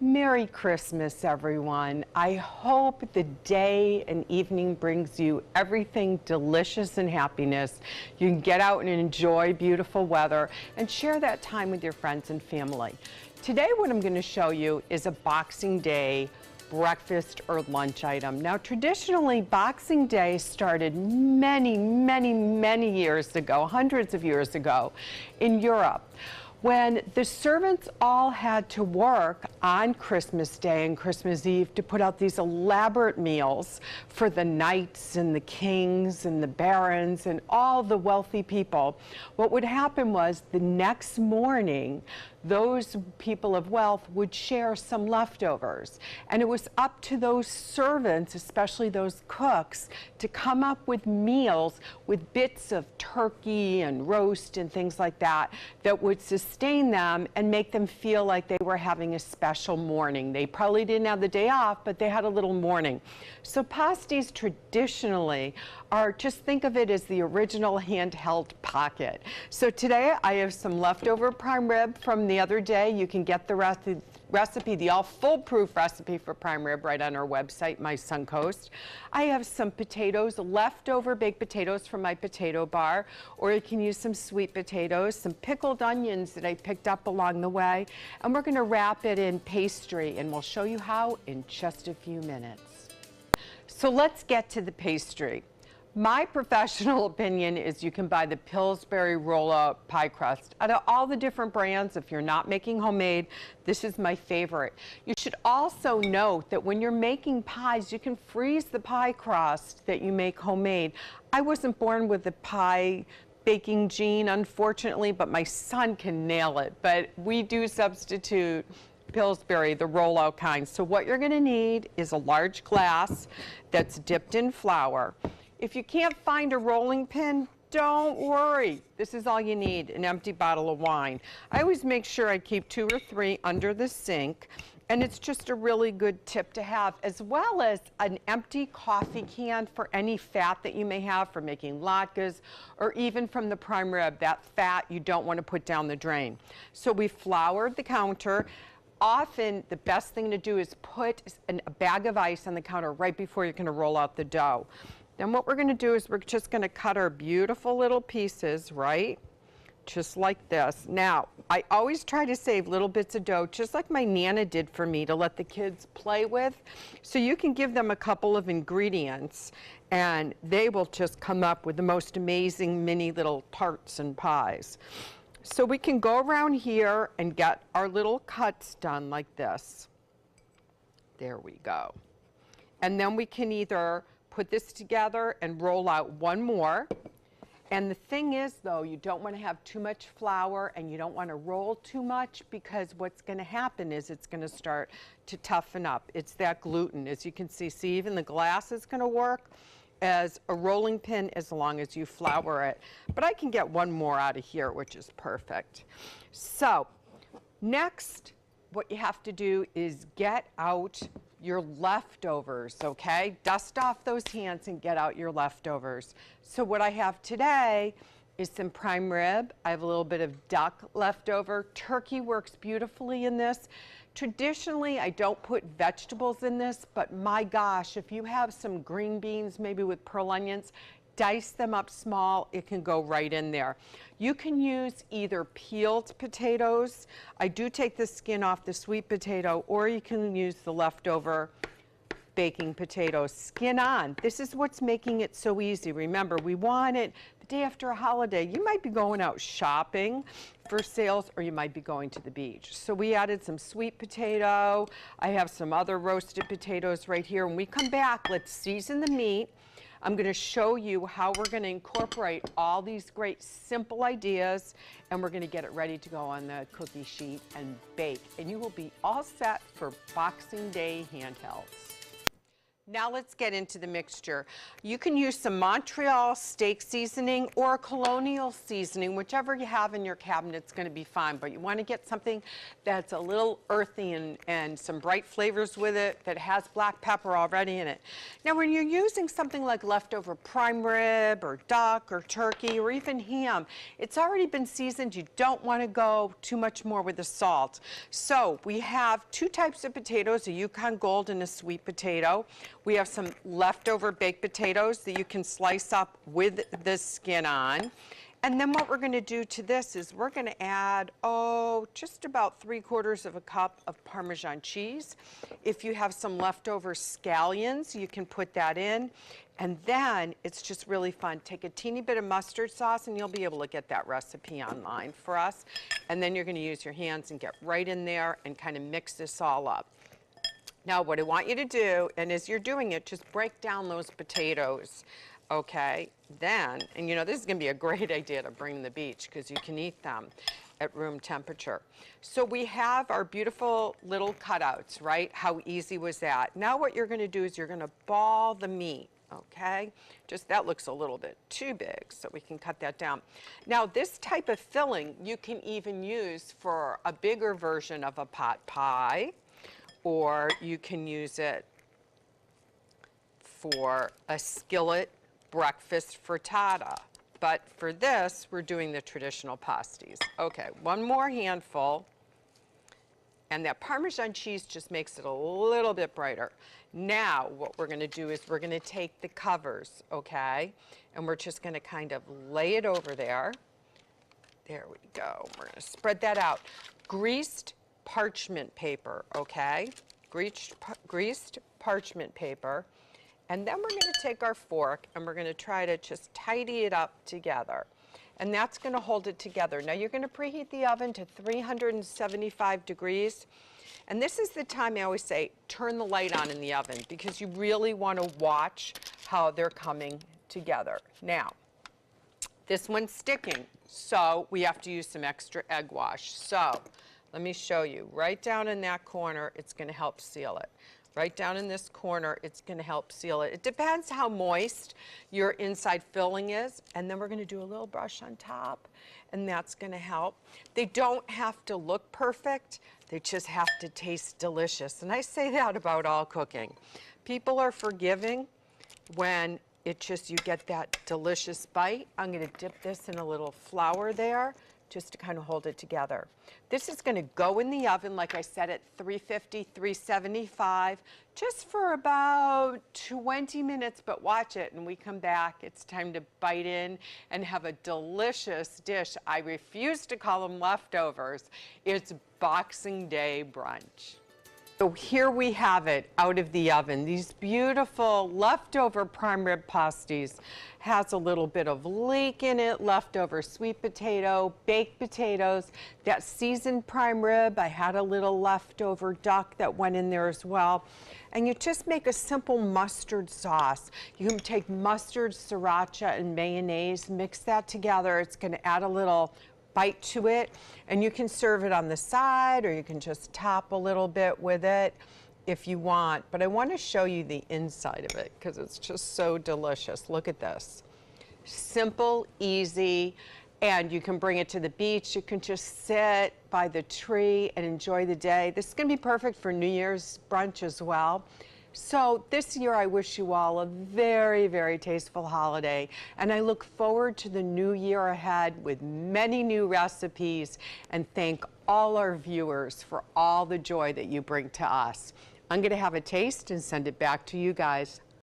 Merry Christmas, everyone. I hope the day and evening brings you everything delicious and happiness. You can get out and enjoy beautiful weather and share that time with your friends and family. Today, what I'm going to show you is a Boxing Day breakfast or lunch item. Now, traditionally, Boxing Day started many years ago, hundreds of years ago in Europe, when the servants all had to work on Christmas Day and Christmas Eve to put out these elaborate meals for the knights and the kings and the barons and all the wealthy people. What would happen was the next morning, those people of wealth would share some leftovers. And it was up to those servants, especially those cooks, to come up with meals with bits of turkey and roast and things like that that would sustain them and make them feel like they were having a special morning. They probably didn't have the day off, but they had a little morning. So pasties traditionally are, just think of it as the original handheld pocket. So today I have some leftover prime rib from the other day. You can get the recipe, the all foolproof recipe for prime rib right on our website, My Suncoast. I have some potatoes, leftover baked potatoes from my potato bar, or you can use some sweet potatoes, some pickled onions that I picked up along the way, and we're gonna wrap it in pastry, and we'll show you how in just a few minutes. So let's get to the pastry. My professional opinion is you can buy the Pillsbury roll-out pie crust. Out of all the different brands, if you're not making homemade, this is my favorite. You should also note that when you're making pies, you can freeze the pie crust that you make homemade. I wasn't born with the pie baking gene, unfortunately, but my son can nail it. But we do substitute Pillsbury, the rollout kind. So what you're gonna need is a large glass that's dipped in flour. If you can't find a rolling pin, don't worry. This is all you need, an empty bottle of wine. I always make sure I keep 2 or 3 under the sink, and it's just a really good tip to have, as well as an empty coffee can for any fat that you may have for making latkes, or even from the prime rib, that fat you don't want to put down the drain. So we floured the counter. Often the best thing to do is put a bag of ice on the counter right before you're going to roll out the dough. Then what we're going to do is we're just going to cut our beautiful little pieces, right? Just like this. Now, I always try to save little bits of dough, just like my Nana did for me, to let the kids play with. So you can give them a couple of ingredients, and they will just come up with the most amazing mini little tarts and pies. So we can go around here and get our little cuts done like this. There we go. And then we can either put this together and roll out one more. And the thing is, though, you don't want to have too much flour and you don't want to roll too much, because what's going to happen is it's going to start to toughen up. It's that gluten. As you can see, even the glass is going to work as a rolling pin as long as you flour it. But I can get one more out of here, which is perfect. So next, what you have to do is get out your leftovers, okay? Dust off those hands and get out your leftovers. So what I have today is some prime rib. I have a little bit of duck left over. Turkey works beautifully in this. Traditionally, I don't put vegetables in this, but my gosh, if you have some green beans, maybe with pearl onions, dice them up small, it can go right in there. You can use either peeled potatoes. I do take the skin off the sweet potato, or you can use the leftover baking potatoes, skin on. This is what's making it so easy. Remember, we want it the day after a holiday. You might be going out shopping for sales, or you might be going to the beach. So we added some sweet potato. I have some other roasted potatoes right here. When we come back, let's season the meat. I'm going to show you how we're going to incorporate all these great simple ideas, and we're going to get it ready to go on the cookie sheet and bake. And you will be all set for Boxing Day handhelds. Now let's get into the mixture. You can use some Montreal steak seasoning or colonial seasoning, whichever you have in your cabinet's gonna be fine, but you wanna get something that's a little earthy and some bright flavors with it that has black pepper already in it. Now when you're using something like leftover prime rib or duck or turkey or even ham, it's already been seasoned. You don't wanna go too much more with the salt. So we have two types of potatoes, a Yukon Gold and a sweet potato. We have some leftover baked potatoes that you can slice up with the skin on. And then what we're gonna do to this is we're gonna add, just about 3/4 of a cup of Parmesan cheese. If you have some leftover scallions, you can put that in. And then it's just really fun. Take a teeny bit of mustard sauce and you'll be able to get that recipe online for us. And then you're gonna use your hands and get right in there and kind of mix this all up. Now what I want you to do, and as you're doing it, just break down those potatoes, okay? Then, and you know, this is gonna be a great idea to bring to the beach because you can eat them at room temperature. So we have our beautiful little cutouts, right? How easy was that? Now what you're gonna do is you're gonna ball the meat, okay? Just that looks a little bit too big, so we can cut that down. Now this type of filling you can even use for a bigger version of a pot pie, or you can use it for a skillet breakfast frittata. But for this, we're doing the traditional pasties. Okay, one more handful. And that Parmesan cheese just makes it a little bit brighter. Now, what we're gonna do is we're gonna take the covers, okay? And we're just gonna kind of lay it over there. There we go. We're gonna spread that out. Greased parchment paper, okay? Greased parchment paper. And then we're gonna take our fork and we're gonna try to just tidy it up together. And that's gonna hold it together. Now you're gonna preheat the oven to 375 degrees. And this is the time I always say, turn the light on in the oven because you really wanna watch how they're coming together. Now, this one's sticking, so we have to use some extra egg wash. So, let me show you. Right down in that corner, it's gonna help seal it. Right down in this corner, it's gonna help seal it. It depends how moist your inside filling is, and then we're gonna do a little brush on top, and that's gonna help. They don't have to look perfect, they just have to taste delicious. And I say that about all cooking. People are forgiving when you get that delicious bite. I'm gonna dip this in a little flour there, just to kind of hold it together. This is gonna go in the oven, like I said, at 350, 375, just for about 20 minutes, but watch it. And we come back, it's time to bite in and have a delicious dish. I refuse to call them leftovers. It's Boxing Day brunch. So here we have it out of the oven. These beautiful leftover prime rib pasties has a little bit of leek in it, leftover sweet potato, baked potatoes, that seasoned prime rib. I had a little leftover duck that went in there as well. And you just make a simple mustard sauce. You can take mustard, sriracha, and mayonnaise, mix that together. It's gonna add a little bite to it, and you can serve it on the side or you can just top a little bit with it if you want. But I want to show you the inside of it because it's just so delicious. Look at this. Simple, easy, and you can bring it to the beach. You can just sit by the tree and enjoy the day. This is going to be perfect for New Year's brunch as well. So this year I wish you all a very, very tasteful holiday, and I look forward to the new year ahead with many new recipes, and thank all our viewers for all the joy that you bring to us. I'm going to have a taste and send it back to you guys.